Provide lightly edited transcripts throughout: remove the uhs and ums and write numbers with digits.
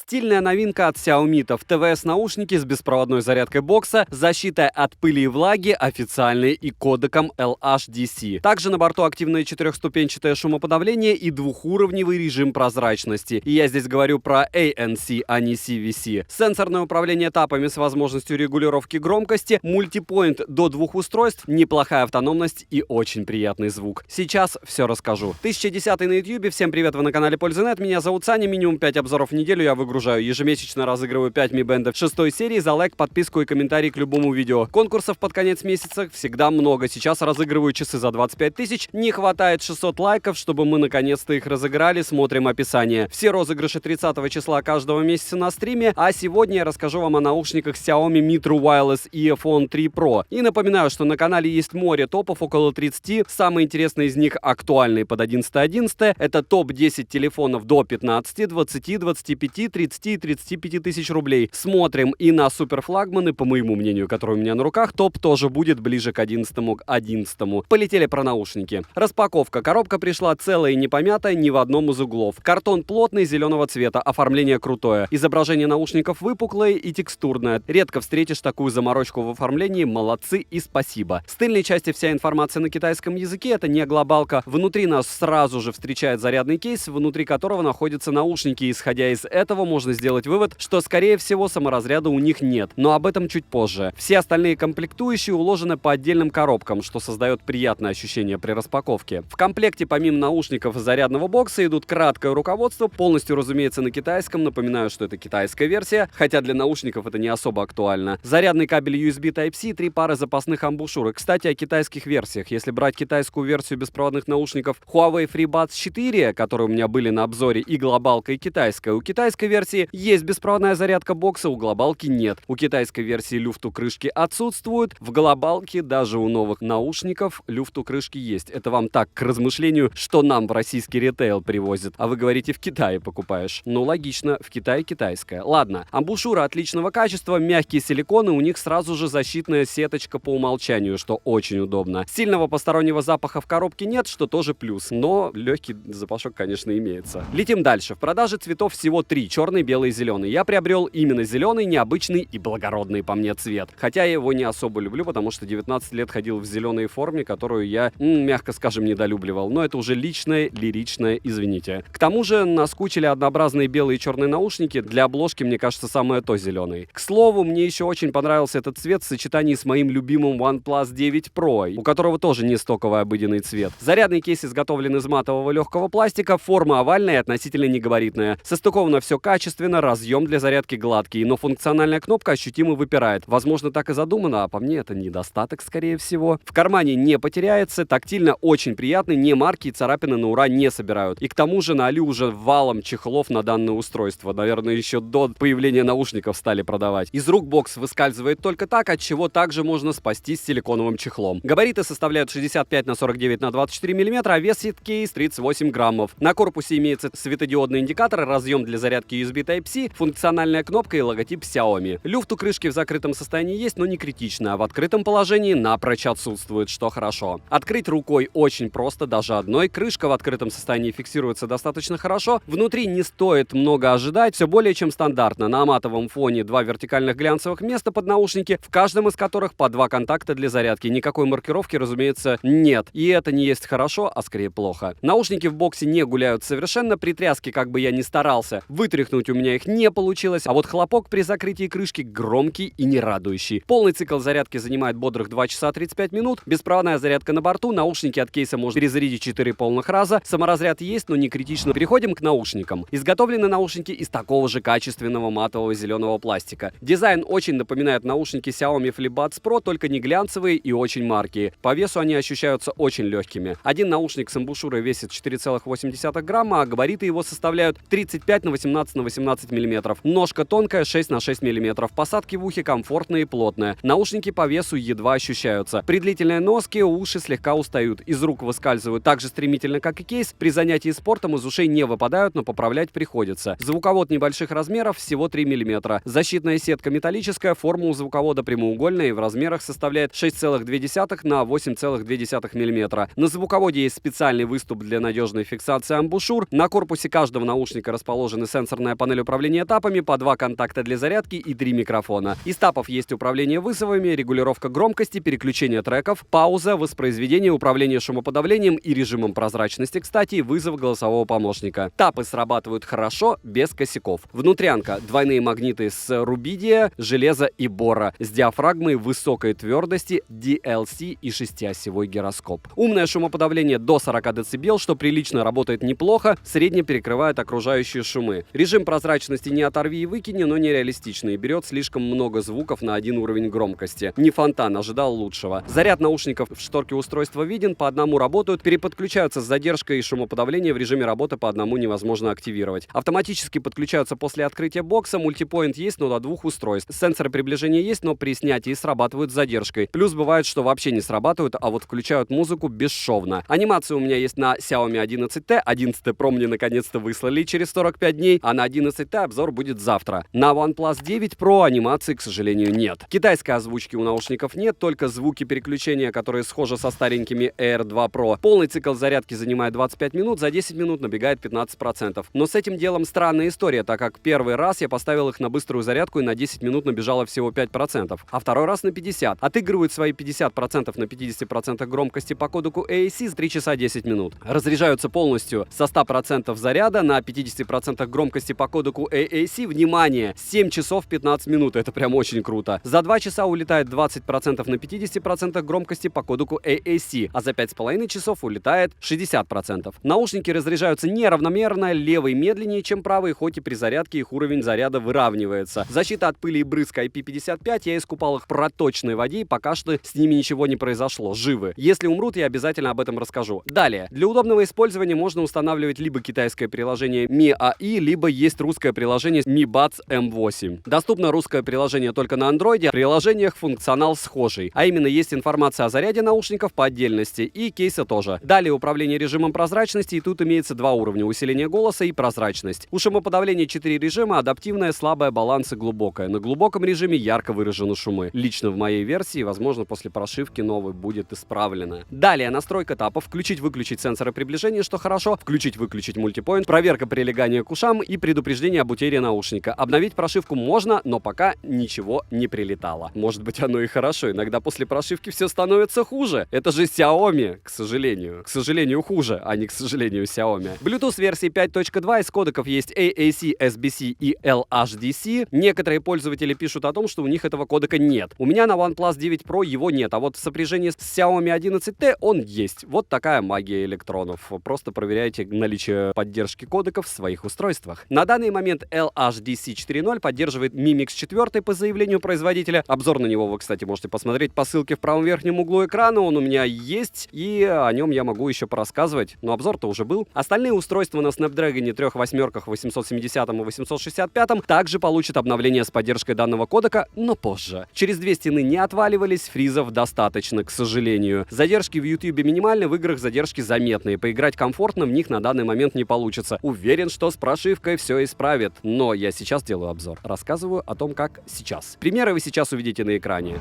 Стильная новинка от Xiaomi в ТВС-наушники с беспроводной зарядкой бокса, защитой от пыли и влаги, официальной и кодеком LHDC. Также на борту активное 4-ступенчатое шумоподавление и двухуровневый режим прозрачности. И я здесь говорю про ANC, а не CVC. Сенсорное управление этапами с возможностью регулировки громкости, мультипоинт до 2 устройств, неплохая автономность и очень приятный звук. Сейчас все расскажу. 1010 на YouTube, всем привет, вы на канале Пользы.нет, меня зовут Саня, минимум 5 обзоров в неделю я выгружаю. Ежемесячно разыгрываю 5 Mi Band 6 серии за лайк, подписку и комментарий к любому видео. Конкурсов под конец месяца всегда много. Сейчас разыгрываю часы за 25 тысяч. Не хватает 600 лайков, чтобы мы наконец-то их разыграли. Смотрим описание. Все розыгрыши 30 числа каждого месяца на стриме. А сегодня я расскажу вам о наушниках Xiaomi Mi True Wireless Earphone 3 Pro. И напоминаю, что на канале есть море топов, около 30. Самые интересные из них актуальные под 11.11. Это топ-10 телефонов до 15, 20, 25, 30 и 35 тысяч рублей. Смотрим и на суперфлагманы, по моему мнению, которые у меня на руках. Топ тоже будет ближе к 11. Полетели про наушники. Распаковка. Коробка пришла целая и не помятая ни в одном из углов. Картон плотный, зеленого цвета. Оформление крутое. Изображение наушников выпуклое и текстурное. Редко встретишь такую заморочку в оформлении. Молодцы и спасибо. С тыльной части вся информация на китайском языке. Это не глобалка. Внутри нас сразу же встречает зарядный кейс, внутри которого находятся наушники. Исходя из этого, можно сделать вывод, что, скорее всего, саморазряда у них нет. Но об этом чуть позже. Все остальные комплектующие уложены по отдельным коробкам, что создает приятное ощущение при распаковке. В комплекте, помимо наушников и зарядного бокса, идут краткое руководство, полностью, разумеется, на китайском. Напоминаю, что это китайская версия, хотя для наушников это не особо актуально. Зарядный кабель USB Type-C, 3 пары запасных амбушюр. И, кстати, о китайских версиях. Если брать китайскую версию беспроводных наушников Huawei FreeBuds 4, которые у меня были на обзоре, и глобалка, и китайская, у китайской версии есть беспроводная зарядка бокса, у глобалки нет. У китайской версии люфту крышки отсутствует, в глобалке даже у новых наушников люфту крышки есть. Это вам так, к размышлению, что нам в российский ритейл привозят, а вы говорите, в Китае покупаешь. Ну, логично, в Китае китайская. Ладно, амбушюра отличного качества, мягкие силиконы, у них сразу же защитная сеточка по умолчанию, что очень удобно. Сильного постороннего запаха в коробке нет, что тоже плюс, но легкий запашок, конечно, имеется. Летим дальше. В продаже цветов всего 3: черный, белый и зеленый. Я приобрел именно зеленый, необычный и благородный по мне цвет. Хотя я его не особо люблю, потому что 19 лет ходил в зеленой форме, которую я, мягко скажем, недолюбливал. Но это уже личное, лиричное, извините. К тому же наскучили однообразные белые и черные наушники. Для обложки, мне кажется, самое то зеленый. К слову, мне еще очень понравился этот цвет в сочетании с моим любимым OnePlus 9 Pro, у которого тоже не стоковый обыденный цвет. Зарядный кейс изготовлен из матового легкого пластика, форма овальная и относительно негабаритная. Состыковано все качественно, разъем для зарядки гладкий, но функциональная кнопка ощутимо выпирает. Возможно, так и задумано, а по мне это недостаток, скорее всего. В кармане не потеряется, тактильно очень приятный, не марки и царапины на ура не собирают. И к тому же на Али уже валом чехлов на данное устройство. Наверное, еще до появления наушников стали продавать. Из рук бокс выскальзывает только так, от чего также можно спастись силиконовым чехлом. Габариты составляют 65 на 49 на 24 мм, а весит кейс 38 граммов. На корпусе имеется светодиодный индикатор, разъем для зарядки USB Type-C, функциональная кнопка и логотип Xiaomi. Люфт у крышки в закрытом состоянии есть, но не критично, а в открытом положении напрочь отсутствует, что хорошо. Открыть рукой очень просто, даже одной. Крышка в открытом состоянии фиксируется достаточно хорошо. Внутри не стоит много ожидать, все более чем стандартно. На матовом фоне 2 вертикальных глянцевых места под наушники, в каждом из которых по 2 контакта для зарядки. Никакой маркировки, разумеется, нет. И это не есть хорошо, а скорее плохо. Наушники в боксе не гуляют совершенно, при тряске, как бы я ни старался, вытряхнуть у меня их не получилось, а вот хлопок при закрытии крышки громкий и не радующий. Полный цикл зарядки занимает бодрых 2 часа 35 минут, беспроводная зарядка на борту, наушники от кейса можно перезарядить 4 полных раза, саморазряд есть, но не критично. Переходим к наушникам. Изготовлены наушники из такого же качественного матового зеленого пластика. Дизайн очень напоминает наушники Xiaomi FreeBuds Pro, только не глянцевые и очень маркие. По весу они ощущаются очень легкими. Один наушник с амбушюрой весит 4,8 грамма, а габариты его составляют 35 на 18 на 18 мм. Ножка тонкая, 6 на 6 мм. Посадки в ухе комфортные и плотные. Наушники по весу едва ощущаются. При длительной носке уши слегка устают. Из рук выскальзывают так же стремительно, как и кейс. При занятии спортом из ушей не выпадают, но поправлять приходится. Звуковод небольших размеров, всего 3 мм. Защитная сетка металлическая, форма у звуковода прямоугольная и в размерах составляет 6,2 на 8,2 мм. На звуководе есть специальный выступ для надежной фиксации амбушюр. На корпусе каждого наушника расположены сенсорное панель управления тапами, по 2 контакта для зарядки и 3 микрофона. Из тапов есть управление вызовами, регулировка громкости, переключение треков, пауза, воспроизведение, управление шумоподавлением и режимом прозрачности, кстати, вызов голосового помощника. Тапы срабатывают хорошо, без косяков. Внутрянка. Двойные магниты с рубидия, железа и бора. С диафрагмой высокой твердости, DLC и 6-осевой гироскоп. Умное шумоподавление до 40 дБ, что прилично работает неплохо, средне перекрывает окружающие шумы. Режим прозрачности не оторви и выкини, но нереалистичный. Берет слишком много звуков на один уровень громкости. Не фонтан, ожидал лучшего. Заряд наушников в шторке устройства виден, по одному работают, переподключаются с задержкой, и шумоподавление в режиме работы по одному невозможно активировать. Автоматически подключаются после открытия бокса, мультипоинт есть, но до 2 устройств. Сенсоры приближения есть, но при снятии срабатывают с задержкой. Плюс бывает, что вообще не срабатывают, а вот включают музыку бесшовно. Анимация у меня есть на Xiaomi 11T. 11 Pro мне наконец-то выслали через 45 дней, а на 11T обзор будет завтра. На OnePlus 9 Pro анимации, к сожалению, нет. Китайской озвучки у наушников нет, только звуки переключения, которые схожи со старенькими Air 2 Pro. Полный цикл зарядки занимает 25 минут, за 10 минут набегает 15%. Но с этим делом странная история, так как первый раз я поставил их на быструю зарядку и на 10 минут набежало всего 5%, а второй раз на 50%. Отыгрывают свои 50% на 50% громкости по кодеку AAC за 3 часа 10 минут. Разряжаются полностью со 100% заряда на 50% громкости по кодеку AAC. Внимание! 7 часов 15 минут. Это прям очень круто. За 2 часа улетает 20% на 50% громкости по кодеку AAC, а за 5,5 часов улетает 60%. Наушники разряжаются неравномерно, левый медленнее, чем правый, хоть и при зарядке их уровень заряда выравнивается. Защита от пыли и брызг IP55, я искупал их в проточной воде, и пока что с ними ничего не произошло, живы. Если умрут, я обязательно об этом расскажу. Далее, для удобного использования можно устанавливать либо китайское приложение Mi AI, либо есть русское приложение Mi Buds M8. Доступно русское приложение только на Android, в приложениях функционал схожий, а именно есть информация о заряде наушников по отдельности и кейса тоже. Далее управление режимом прозрачности, и тут имеется 2 уровня: усиление голоса и прозрачность. У шумоподавления 4 режима: адаптивное, слабое, баланс и глубокое. На глубоком режиме ярко выражены шумы. Лично в моей версии, возможно, после прошивки новой будет исправлено. Далее настройка тапов: включить-выключить сенсоры приближения, что хорошо, включить-выключить мультипоинт, проверка прилегания к ушам и предупреждение об утере наушника. Обновить прошивку можно, но пока ничего не прилетало. Может быть, оно и хорошо, иногда после прошивки все становится хуже. Это же Xiaomi, к сожалению. К сожалению, хуже, а не к сожалению Xiaomi. Bluetooth версии 5.2, из кодеков есть AAC, SBC и LHDC. Некоторые пользователи пишут о том, что у них этого кодека нет. У меня на OnePlus 9 Pro его нет, а вот в сопряжении с Xiaomi 11T он есть. Вот такая магия электронов. Просто проверяйте наличие поддержки кодеков в своих устройствах. На данный момент LHDC 4.0 поддерживает Mi Mix 4 по заявлению производителя. Обзор на него вы, кстати, можете посмотреть по ссылке в правом верхнем углу экрана. Он у меня есть, и о нем я могу еще порассказывать. Но обзор-то уже был. Остальные устройства на Snapdragon 3 восьмерках, 870 и 865 также получат обновление с поддержкой данного кодека, но позже. Через 2 стены не отваливались, фризов достаточно, к сожалению. Задержки в YouTube минимальны, в играх задержки заметные. Поиграть комфортно в них на данный момент не получится. Уверен, что с прошивкой все исправит. Но я сейчас делаю обзор. Рассказываю о том, как сейчас. Примеры вы сейчас увидите на экране.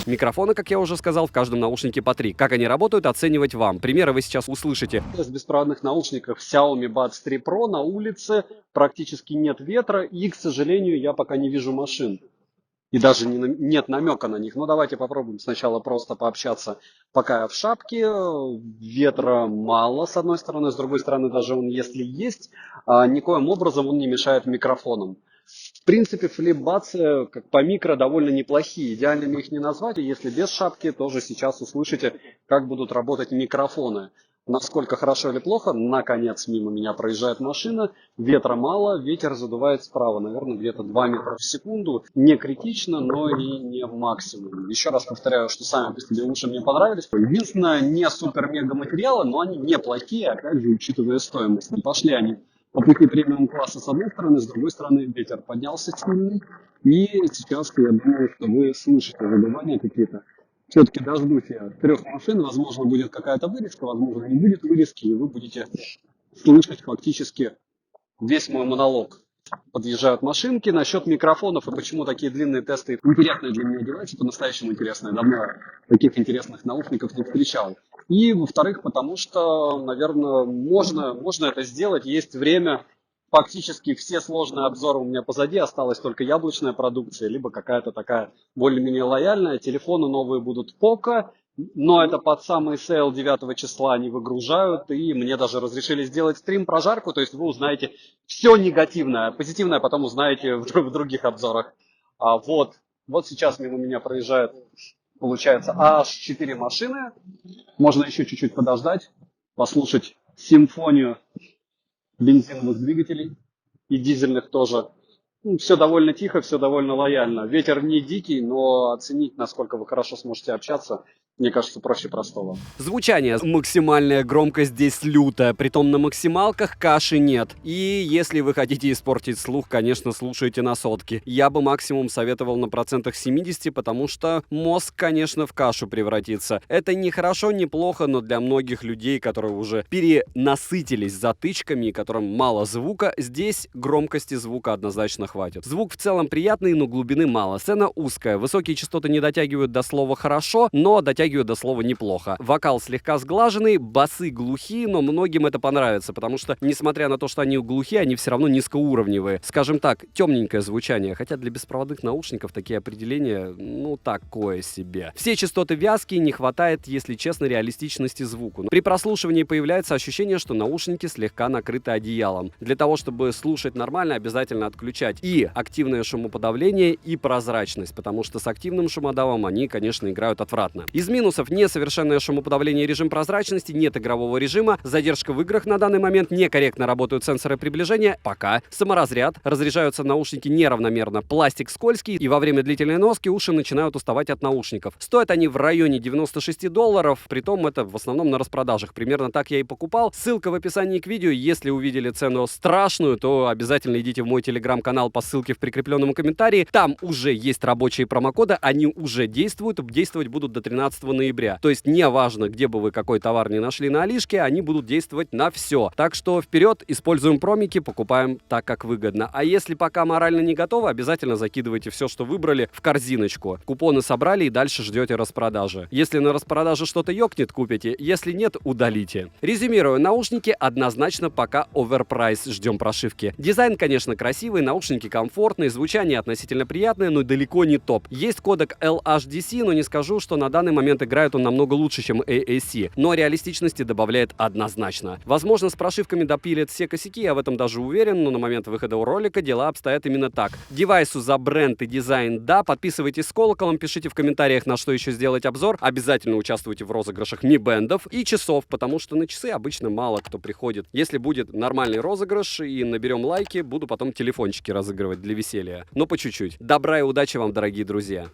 Микрофоны, как я уже сказал, в каждом наушнике по 3. Как они работают, оценивать вам. Примеры вы сейчас услышите. Из беспроводных наушников Xiaomi Buds 3 Pro на улице практически нет ветра, и, к сожалению, я пока не вижу машин. И даже нет намека на них. Но давайте попробуем сначала просто пообщаться, пока я в шапке. Ветра мало, с одной стороны. С другой стороны, даже он, если есть, никоим образом он не мешает микрофонам. В принципе, флипбадсы, как по микро, довольно неплохие. Идеальными их не назвать. И если без шапки, тоже сейчас услышите, как будут работать микрофоны. насколько хорошо или плохо. Наконец мимо меня проезжает машина, ветра мало, ветер задувает справа, наверное, где-то 2 метра в секунду. Не критично, но и не максимум. Еще раз повторяю, что сами по себе уши мне понравились. Единственное, не супер-мега материалы, но они неплохие, опять же, учитывая стоимость. Не пошли они по пути премиум-класса с одной стороны, с другой стороны ветер поднялся сильный. И сейчас я думаю, что вы слышите задувания какие-то. Все-таки дождусь я 3 машин, возможно, будет какая-то вырезка, возможно, не будет вырезки, и вы будете слышать фактически весь мой монолог. Подъезжают машинки. Насчет микрофонов и почему такие длинные тесты интересные для меня девайсы, по-настоящему интересные. Давно таких интересных наушников не встречал. И, во-вторых, потому что, наверное, можно это сделать, есть время. Фактически все сложные обзоры у меня позади, осталась только яблочная продукция, либо какая-то такая более-менее лояльная. Телефоны новые будут Poco, но это под самый сейл 9 числа они выгружают, и мне даже разрешили сделать стрим про жарку, то есть вы узнаете все негативное, позитивное потом узнаете в других обзорах. Вот сейчас мимо меня проезжает, получается, аж 4 машины, можно еще чуть-чуть подождать, послушать симфонию бензиновых двигателей и дизельных тоже. Все довольно тихо, все довольно лояльно. Ветер не дикий, но оценить, насколько вы хорошо сможете общаться, мне кажется, проще простого. Звучание. Максимальная громкость здесь лютая, притом на максималках каши нет. И если вы хотите испортить слух, конечно, слушайте на сотке. Я бы максимум советовал на процентах 70, потому что мозг, конечно, в кашу превратится. Это не хорошо, не плохо, но для многих людей, которые уже перенасытились затычками и которым мало звука, здесь громкости звука однозначно хватит. Звук в целом приятный, но глубины мало. Сцена узкая. Высокие частоты не дотягивают до слова «хорошо», но дотягивают до слова неплохо. Вокал слегка сглаженный, басы глухие, но многим это понравится, потому что, несмотря на то, что они глухие, они все равно низкоуровневые. Скажем так, темненькое звучание, хотя для беспроводных наушников такие определения, такое себе. Все частоты вязкие, не хватает, если честно, реалистичности звуку. При прослушивании появляется ощущение, что наушники слегка накрыты одеялом. Для того, чтобы слушать нормально, обязательно отключать и активное шумоподавление, и прозрачность, потому что с активным шумодавом они, конечно, играют отвратно. Из минусов: несовершенное шумоподавление и режим прозрачности, нет игрового режима, задержка в играх на данный момент, некорректно работают сенсоры приближения, пока, саморазряд, разряжаются наушники неравномерно, пластик скользкий, и во время длительной носки уши начинают уставать от наушников. Стоят они в районе $96, притом это в основном на распродажах, примерно так я и покупал. Ссылка в описании к видео, если увидели цену страшную, то обязательно идите в мой телеграм-канал по ссылке в прикрепленном комментарии, там уже есть рабочие промокоды, они уже действуют будут до 13 ноября. То есть не важно, где бы вы какой товар не нашли на Алишке, они будут действовать на все. Так что вперед, используем промики, покупаем так, как выгодно. А если пока морально не готовы, обязательно закидывайте все, что выбрали, в корзиночку. Купоны собрали и дальше ждете распродажи. Если на распродаже что-то ёкнет, купите. Если нет, удалите. Резюмирую, наушники однозначно пока оверпрайс, ждем прошивки. Дизайн, конечно, красивый, наушники комфортные, звучание относительно приятное, но далеко не топ. Есть кодек LHDC, но не скажу, что на данный момент играет он намного лучше, чем AAC, но реалистичности добавляет однозначно. Возможно, с прошивками допилят все косяки, я в этом даже уверен, но на момент выхода ролика дела обстоят именно так. Девайсу за бренд и дизайн да, подписывайтесь с колоколом, пишите в комментариях, на что еще сделать обзор, обязательно участвуйте в розыгрышах Mi Band'ов и часов, потому что на часы обычно мало кто приходит. Если будет нормальный розыгрыш и наберем лайки, буду потом телефончики разыгрывать для веселья, но по чуть-чуть. Добра и удачи вам, дорогие друзья!